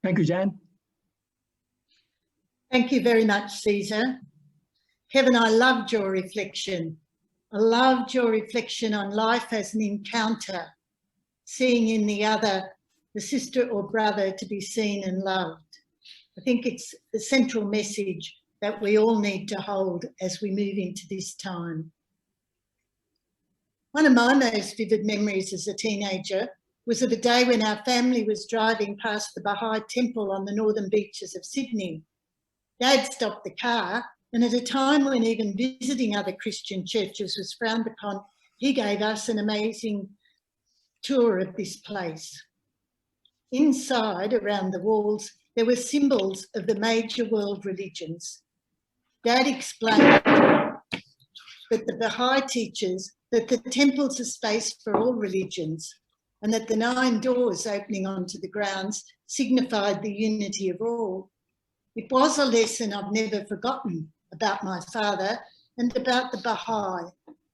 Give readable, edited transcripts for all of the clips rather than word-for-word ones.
Thank you, Jan. Thank you very much, Caesar. Kevin, I loved your reflection. I loved your reflection on life as an encounter, seeing in the other the sister or brother to be seen and loved. I think it's the central message that we all need to hold as we move into this time. One of my most vivid memories as a teenager was of a day when our family was driving past the Baha'i temple on the northern beaches of Sydney. Dad stopped the car, and at a time when even visiting other Christian churches was frowned upon, he gave us an amazing tour of this place. Inside, around the walls, there were symbols of the major world religions. Dad explained that the Baha'i teaches that the temple's a space for all religions, and that the 9 doors opening onto the grounds signified the unity of all. It was a lesson I've never forgotten about my father and about the Baha'i,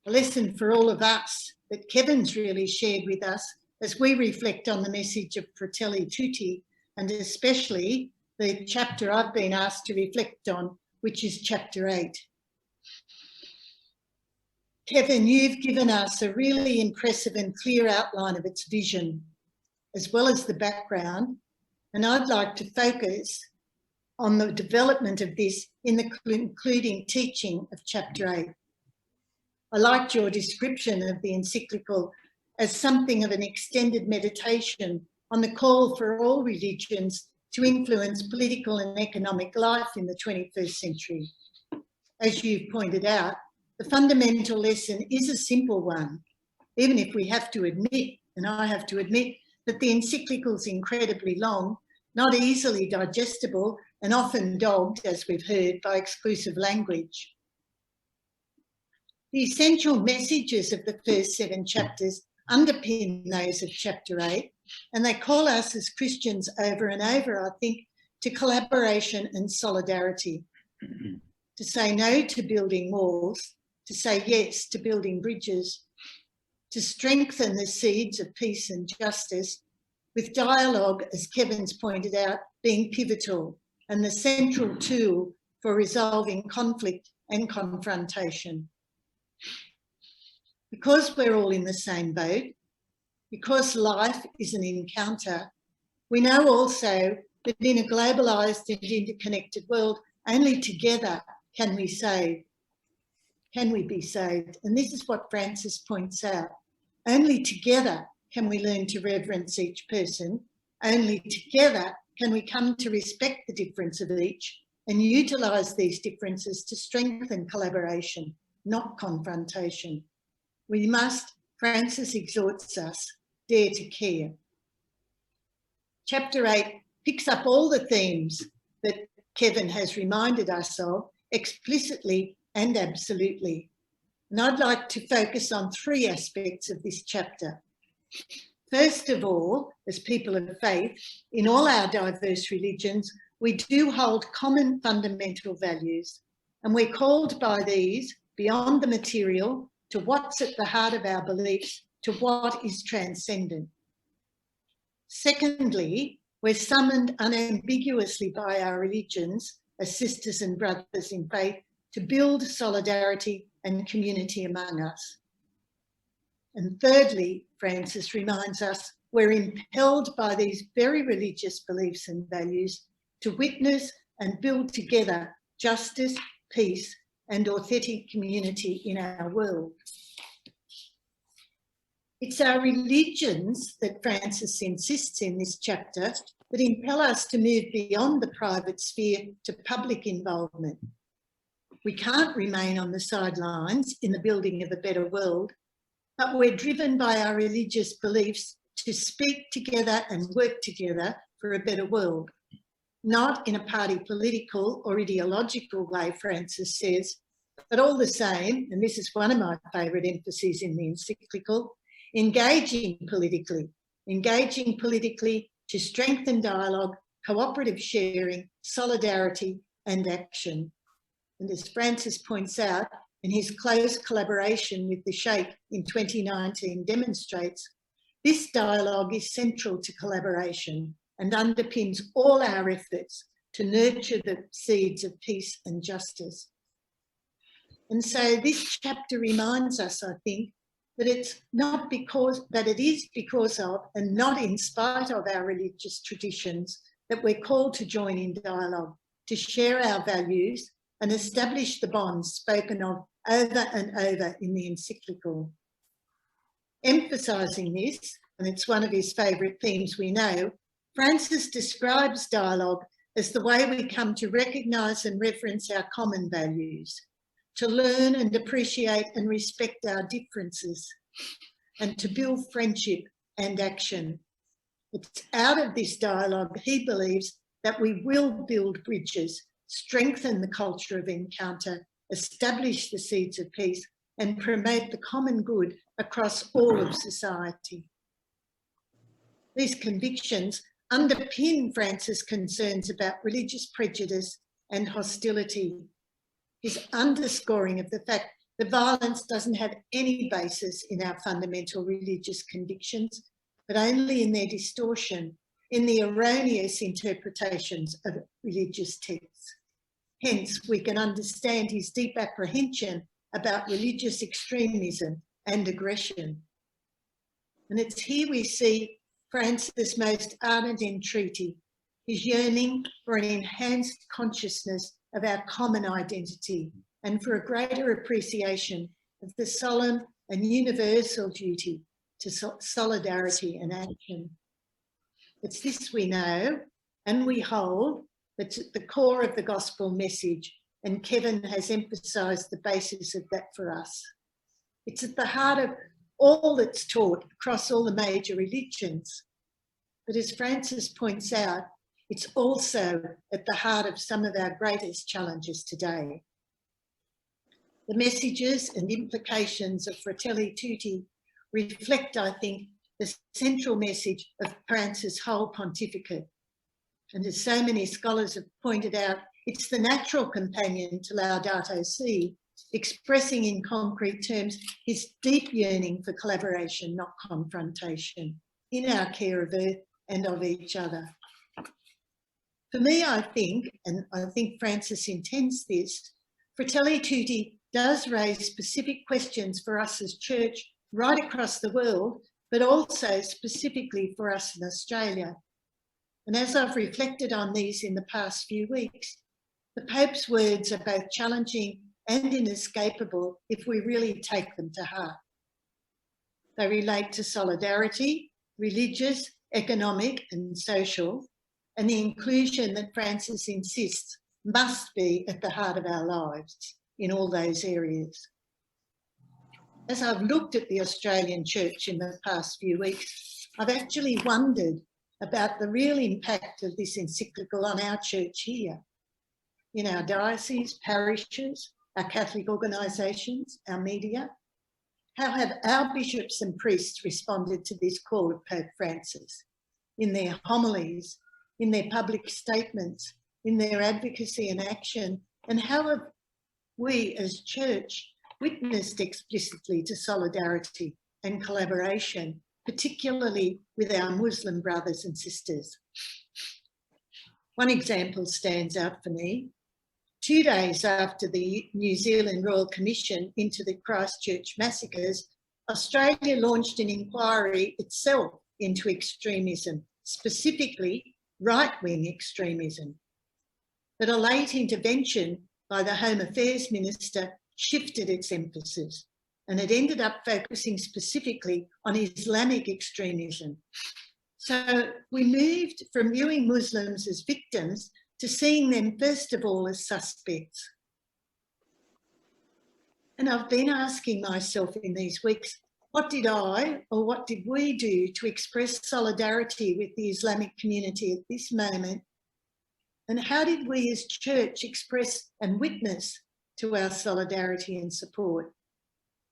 a lesson for all of us that Kevin's really shared with us as we reflect on the message of Fratelli Tutti, and especially the chapter I've been asked to reflect on, which is chapter 8. Kevin, you've given us a really impressive and clear outline of its vision, as well as the background, and I'd like to focus on the development of this in the concluding teaching of chapter 8. I liked your description of the encyclical as something of an extended meditation on the call for all religions to influence political and economic life in the 21st century. As you've pointed out, the fundamental lesson is a simple one, even if we have to admit, and I have to admit, that the encyclical is incredibly long, not easily digestible, and often dogged, as we've heard, by exclusive language. The essential messages of the first 7 chapters underpin those of chapter 8, and they call us as Christians over and over, I think, to collaboration and solidarity, to say no to building walls, to say yes to building bridges, to strengthen the seeds of peace and justice, with dialogue, as Kevin's pointed out, being pivotal and the central tool for resolving conflict and confrontation. Because we're all in the same boat, because life is an encounter, we know also that in a globalised and interconnected world, only together can we be saved. And this is what Francis points out. Only together can we learn to reverence each person. Only together can we come to respect the difference of each and utilise these differences to strengthen collaboration, not confrontation. We must, Francis exhorts us, dare to care. Chapter 8 picks up all the themes that Kevin has reminded us of explicitly and absolutely. And I'd like to focus on 3 aspects of this chapter. First of all, as people of faith, in all our diverse religions, we do hold common fundamental values, and we're called by these, beyond the material, to what's at the heart of our beliefs, to what is transcendent. Secondly, we're summoned unambiguously by our religions as sisters and brothers in faith to build solidarity and community among us. And thirdly, Francis reminds us, we're impelled by these very religious beliefs and values to witness and build together justice, peace, and authentic community in our world. It's our religions that Francis insists in this chapter that impel us to move beyond the private sphere to public involvement. We can't remain on the sidelines in the building of a better world, but we're driven by our religious beliefs to speak together and work together for a better world, not in a party political or ideological way, Francis says, but all the same, and this is one of my favourite emphases in the encyclical, engaging politically to strengthen dialogue, cooperative sharing, solidarity and action. And as Francis points out, and his close collaboration with the Sheikh in 2019 demonstrates, this dialogue is central to collaboration, and underpins all our efforts to nurture the seeds of peace and justice. And so this chapter reminds us, I think, that it's not because, that it is because of and not in spite of our religious traditions that we're called to join in dialogue, to share our values and establish the bonds spoken of over and over in the encyclical. Emphasising this, and it's one of his favourite themes we know, Francis describes dialogue as the way we come to recognise and reverence our common values, to learn and appreciate and respect our differences, and to build friendship and action. It's out of this dialogue, he believes, that we will build bridges, strengthen the culture of encounter, establish the seeds of peace, and promote the common good across all of society. These convictions underpin Francis' concerns about religious prejudice and hostility. His underscoring of the fact that violence doesn't have any basis in our fundamental religious convictions, but only in their distortion, in the erroneous interpretations of religious texts. Hence, we can understand his deep apprehension about religious extremism and aggression. And it's here we see Francis' most ardent entreaty, his yearning for an enhanced consciousness of our common identity and for a greater appreciation of the solemn and universal duty to solidarity and action. It's this we know and we hold that's at the core of the gospel message, and Kevin has emphasised the basis of that for us. It's at the heart of all that's taught across all the major religions. But as Francis points out, it's also at the heart of some of our greatest challenges today. The messages and implications of Fratelli Tutti reflect, I think, the central message of Francis' whole pontificate. And as so many scholars have pointed out, it's the natural companion to Laudato Si, expressing in concrete terms his deep yearning for collaboration, not confrontation, in our care of earth and of each other. For me, I think, and I think Francis intends this, Fratelli Tutti does raise specific questions for us as church right across the world, but also specifically for us in Australia. And as I've reflected on these in the past few weeks, the Pope's words are both challenging and inescapable if we really take them to heart. They relate to solidarity, religious, economic and social, and the inclusion that Francis insists must be at the heart of our lives in all those areas. As I've looked at the Australian Church in the past few weeks, I've actually wondered about the real impact of this encyclical on our church here, in our diocese, parishes, our Catholic organisations, our media. How have our bishops and priests responded to this call of Pope Francis in their homilies, in their public statements, in their advocacy and action? And how have we as church witnessed explicitly to solidarity and collaboration, particularly with our Muslim brothers and sisters? One example stands out for me. 2 days after the New Zealand Royal Commission into the Christchurch massacres, Australia launched an inquiry itself into extremism, specifically right-wing extremism. But a late intervention by the Home Affairs Minister shifted its emphasis, and it ended up focusing specifically on Islamic extremism. So we moved from viewing Muslims as victims to seeing them first of all as suspects. And I've been asking myself in these weeks, what did I or what did we do to express solidarity with the Islamic community at this moment? And how did we as church express and witness to our solidarity and support?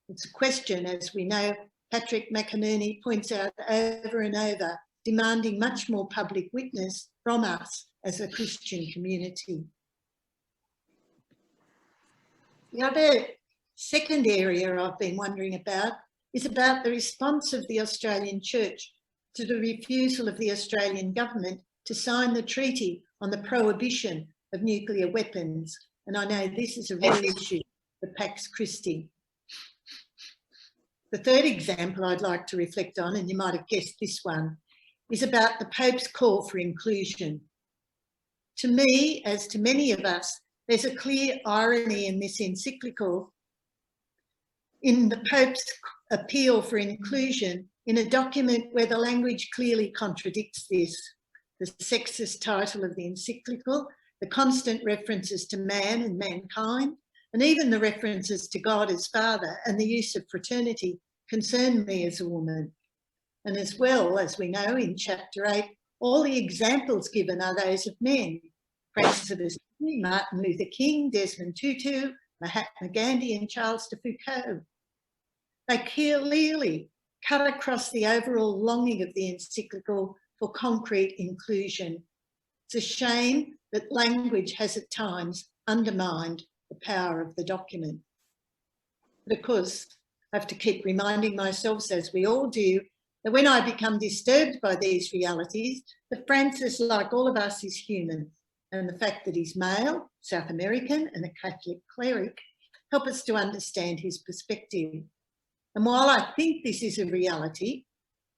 It's a question, as we know, Patrick McInerney points out over and over, demanding much more public witness from us as a Christian community. The other second area I've been wondering about is about the response of the Australian Church to the refusal of the Australian government to sign the treaty on the prohibition of nuclear weapons. And I know this is a real issue for Pax Christi. The third example I'd like to reflect on, and you might have guessed this one, is about the Pope's call for inclusion. To me, as to many of us, there's a clear irony in this encyclical, in the Pope's appeal for inclusion, in a document where the language clearly contradicts this. The sexist title of the encyclical, the constant references to man and mankind, and even the references to God as Father and the use of fraternity concern me as a woman. And as well, as we know in chapter 8, all the examples given are those of men. Francis of Assisi, Martin Luther King, Desmond Tutu, Mahatma Gandhi and Charles de Foucault. They clearly cut across the overall longing of the encyclical for concrete inclusion. It's a shame that language has at times undermined the power of the document. But of course, I have to keep reminding myself, as we all do, that when I become disturbed by these realities, that Francis, like all of us, is human. And the fact that he's male, South American, and a Catholic cleric help us to understand his perspective. And while I think this is a reality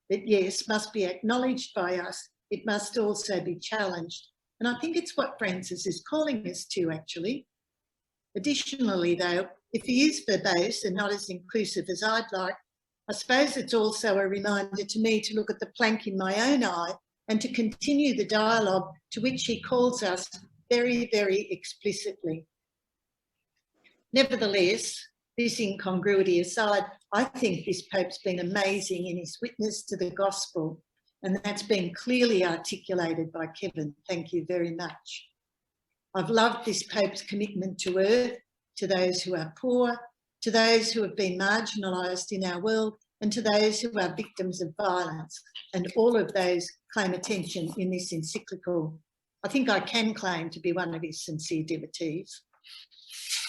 that, yes, must be acknowledged by us, it must also be challenged. And I think it's what Francis is calling us to, actually. Additionally, though, if he is verbose and not as inclusive as I'd like, I suppose it's also a reminder to me to look at the plank in my own eye and to continue the dialogue to which he calls us very, very explicitly. Nevertheless, this incongruity aside, I think this Pope's been amazing in his witness to the gospel, and that's been clearly articulated by Kevin. Thank you very much. I've loved this Pope's commitment to earth, to those who are poor, to those who have been marginalised in our world, and to those who are victims of violence. And all of those claim attention in this encyclical. I think I can claim to be one of his sincere devotees.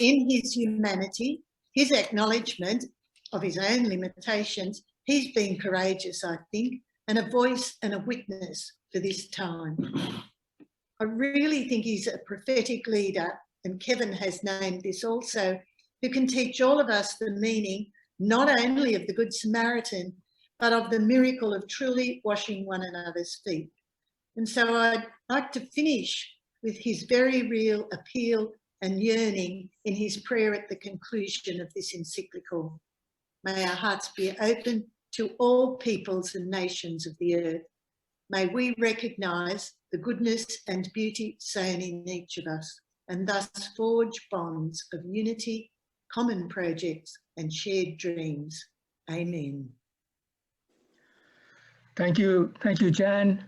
In his humanity, his acknowledgement of his own limitations, he's been courageous, I think, and a voice and a witness for this time. I really think he's a prophetic leader, and Kevin has named this also, who can teach all of us the meaning not only of the Good Samaritan, but of the miracle of truly washing one another's feet. And so I'd like to finish with his very real appeal and yearning in his prayer at the conclusion of this encyclical. May our hearts be open to all peoples and nations of the earth. May we recognise the goodness and beauty sown in each of us, and thus forge bonds of unity, common projects and shared dreams. Amen. Thank you, Jan.